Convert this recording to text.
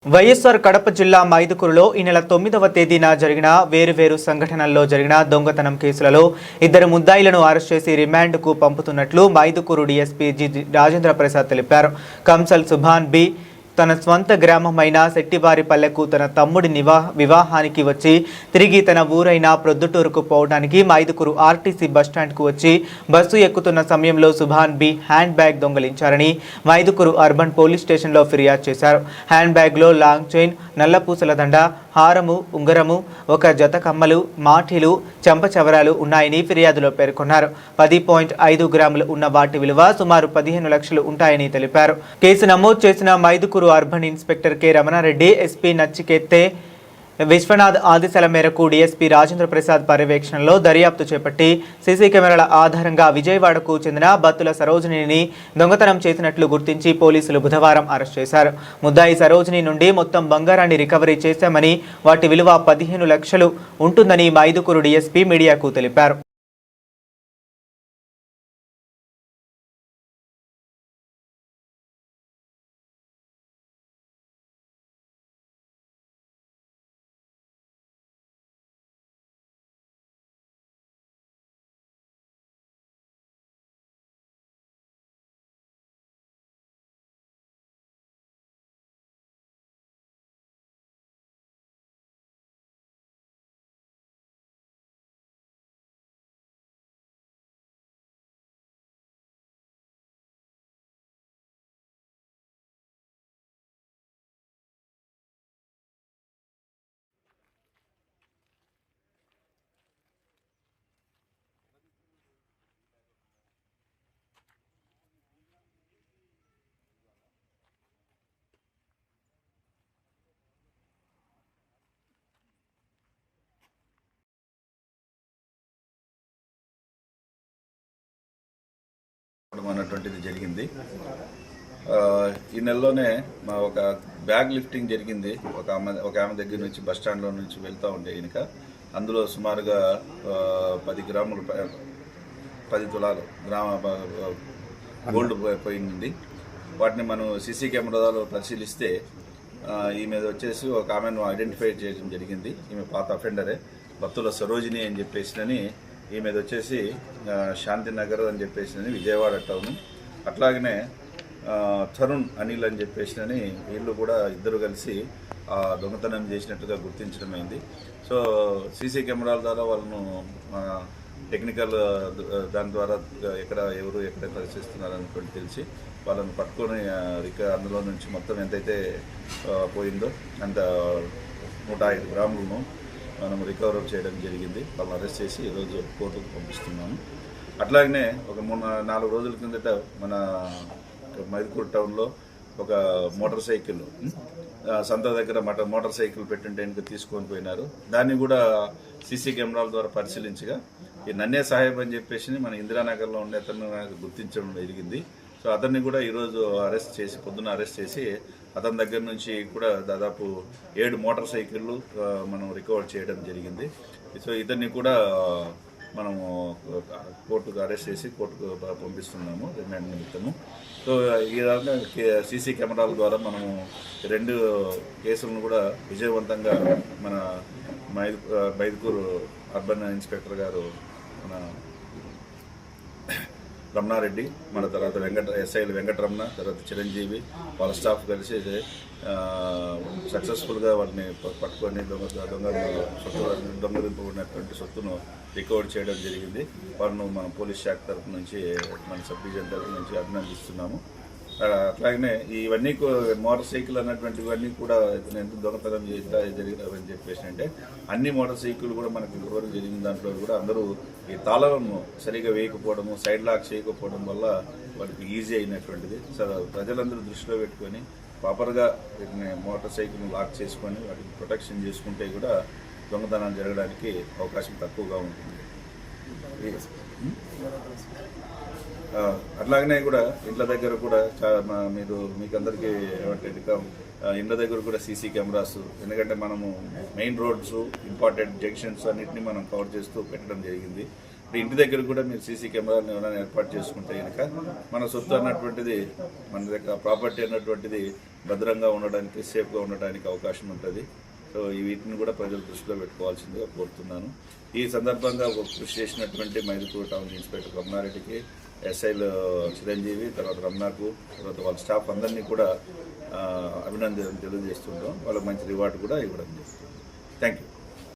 వైఎస్ఆర్ కడప జిల్లా మైదుకూరులో ఈ నెల 9వ తేదీన జరిగిన వేరువేరు సంఘటనల్లో జరిగిన దొంగతనం కేసులలో ఇద్దరు ముద్దాయిలను అరెస్ట్ చేసి రిమాండ్కు పంపుతున్నట్లు మైదుకూరు డీఎస్పీ జి రాజేంద్ర ప్రసాద్ తెలిపారు. కంసల్ సుభాన్ బి తన స్వంత గ్రామమైన శెట్టివారిపల్లెకు తన తమ్ముడి వివాహానికి వచ్చి తిరిగి తన ఊరైన ప్రొద్దుటూరుకు పోవడానికి మైదుకూరు ఆర్టీసీ బస్టాండ్కు వచ్చి బస్సు ఎక్కుతున్న సమయంలో సుభాన్ బి హ్యాండ్ బ్యాగ్ దొంగలించారని మైదుకూరు అర్బన్ పోలీస్ స్టేషన్లో ఫిర్యాదు చేశారు. హ్యాండ్ బ్యాగ్లో లాంగ్ చైన్, నల్లపూసల దండ, హారము, ఉంగరము, ఒక జత కమ్మలు, మాఠీలు, చంపచవరాలు ఉన్నాయని ఫిర్యాదులో పేర్కొన్నారు. 10.5 గ్రాములు ఉన్న వాటి విలువ సుమారు 15 లక్షలు ఉంటాయని తెలిపారు. కేసు నమోదు చేసిన Mydukur urban inspector K Ramana Reddy, SP నచ్చికెత్తే విశ్వనాథ్ ఆదేశాల మేరకు డీఎస్పీ రాజేంద్ర ప్రసాద్ పర్యవేక్షణలో దర్యాప్తు చేపట్టి సీసీ కెమెరాల ఆధారంగా విజయవాడకు చెందిన బత్తుల సరోజినిని దొంగతనం చేసినట్లు గుర్తించి పోలీసులు బుధవారం అరెస్ట్ చేశారు. ముద్దాయి సరోజిని నుండి మొత్తం బంగారాన్ని రికవరీ చేశామని, వాటి విలువ 15 లక్షలు ఉంటుందని మైదుకూరు డీఎస్పీ మీడియాకు తెలిపారు. అన్నటువంటిది జరిగింది. ఈ నెలలోనే మా ఒక బ్యాగ్ లిఫ్టింగ్ జరిగింది. ఒక ఆమె దగ్గర నుంచి బస్ స్టాండ్లో నుంచి వెళ్తూ ఉంటే కనుక అందులో సుమారుగా 10 గ్రాములు 10 తులాలు గోల్డ్ పోయింది. వాటిని మనం సీసీ కెమెరాలో పరిశీలిస్తే ఈమె వచ్చేసి ఒక ఆమెను ఐడెంటిఫై చేయడం జరిగింది. ఈమె పాత అఫెండరే, బత్తుల సరోజిని అని చెప్పేసి. ఈమెది వచ్చేసి శాంతినగర్ అని చెప్పేసి విజయవాడ టౌన్. అట్లాగనే తరుణ్ అనిల్ అని చెప్పేసి వీళ్ళు కూడా ఇద్దరు కలిసి దొంగతనం చేసినట్టుగా గుర్తించడమైంది. సో సీసీ కెమెరాల ద్వారా వాళ్ళను టెక్నికల్ దాని ద్వారా ఎవరు ఎక్కడ పరిశీలిస్తున్నారనుకోండి తెలిసి వాళ్ళని పట్టుకొని అందులో నుంచి మొత్తం ఎంతైతే పోయిందో అంత 105 గ్రాములను మనం రికవర్ చేయడం జరిగింది. వాళ్ళని అరెస్ట్ చేసి ఈరోజు కోర్టుకు పంపిస్తున్నాము. అట్లాగనే ఒక 3-4 రోజుల కిందట మన మైదుకూరు టౌన్లో ఒక మోటార్ సైకిల్ సంత దగ్గర మోటార్ సైకిల్ పెట్టింటే తీసుకొని పోయినారు. దాన్ని కూడా సీసీ కెమెరాల ద్వారా పరిశీలించగా ఈ నన్నే సాహెబ్ అని చెప్పేసి మన ఇందిరానగర్లో ఉండే అతను గుర్తించడం జరిగింది. సో అతన్ని కూడా ఈరోజు పొద్దున్న అరెస్ట్ చేసి అతని దగ్గర నుంచి కూడా దాదాపు 7 మోటార్ సైకిళ్ళు మనం రికవర్ చేయడం జరిగింది. సో ఇతన్ని కూడా మనము కోర్టుకు అరెస్ట్ చేసి కోర్టుకు పంపిస్తున్నాము రిమాండ్ నిమిత్తము. సో ఈ రకంగా సీసీ కెమెరాల ద్వారా మనము 2 కేసులను కూడా విజయవంతంగా మన మైదుకూరు అర్బన్ ఇన్స్పెక్టర్ గారు మన రమణారెడ్డి, మన తర్వాత ఎస్ఐలు వెంకటరమణ, తర్వాత చిరంజీవి వాళ్ళ స్టాఫ్ కలిసి సక్సెస్ఫుల్గా వాటిని పట్టుకొని దొంగలింపబడినటువంటి సొత్తును రికవర్ చేయడం జరిగింది. వారిని మన పోలీస్ శాఖ తరఫు నుంచి, మన సబ్ డివిజన్ తరఫు నుంచి అభినందిస్తున్నాము. అట్లాగనే ఇవన్నీ మోటార్ సైకిల్ అన్నటువంటివన్నీ కూడా ఎంత దొంగతనం జరిగినవని చెప్పేసి అంటే అన్ని మోటార్ సైకిల్ కూడా మనకి రికవరీ జరిగిన దాంట్లో కూడా అందరూ ఈ తాళాలను సరిగా వేయకపోవడము, సైడ్ లాక్ చేయకపోవడం వల్ల వాళ్ళకి ఈజీ అయినటువంటిది. సో ప్రజలందరూ దృష్టిలో పెట్టుకొని ప్రాపర్గా వీటిని మోటార్ సైకిల్ని లాక్ చేసుకొని వాటిని ప్రొటెక్షన్ చేసుకుంటే కూడా దొంగతనం జరగడానికి అవకాశం తక్కువగా ఉంటుంది. అట్లాగనే కూడా ఇండ్ల దగ్గర కూడా మీకందరికీ ఇండ్ల దగ్గర కూడా సీసీ కెమెరాస్, ఎందుకంటే మనము మెయిన్ రోడ్స్, ఇంపార్టెంట్ జంక్షన్స్ అన్నింటినీ మనం కవర్ చేస్తూ పెట్టడం జరిగింది. ఇప్పుడు ఇంటి దగ్గర కూడా మీరు సీసీ కెమెరాలను ఎవరైనా ఏర్పాటు చేసుకుంటే కనుక మన సొత్తు అన్నటువంటిది, మన దగ్గర ప్రాపర్టీ అన్నటువంటిది భద్రంగా ఉండడానికి, సేఫ్గా ఉండడానికి అవకాశం ఉంటుంది. సో వీటిని కూడా ప్రజలు దృష్టిలో పెట్టుకోవాల్సిందిగా కోరుతున్నాను. ఈ సందర్భంగా కృషి చేసినటువంటి మైదుకూరు టౌన్ ఇన్స్పెక్టర్ రమణారెడ్డికి, ఎస్ఐలు చిరంజీవి, తర్వాత రమణకు, తర్వాత వాళ్ళ స్టాఫ్ అందరినీ కూడా అభినందనలు తెలియజేస్తుంటాం. వాళ్ళకి మంచి రివార్డు కూడా ఇవ్వడం జరుగుతుంది. Thank you.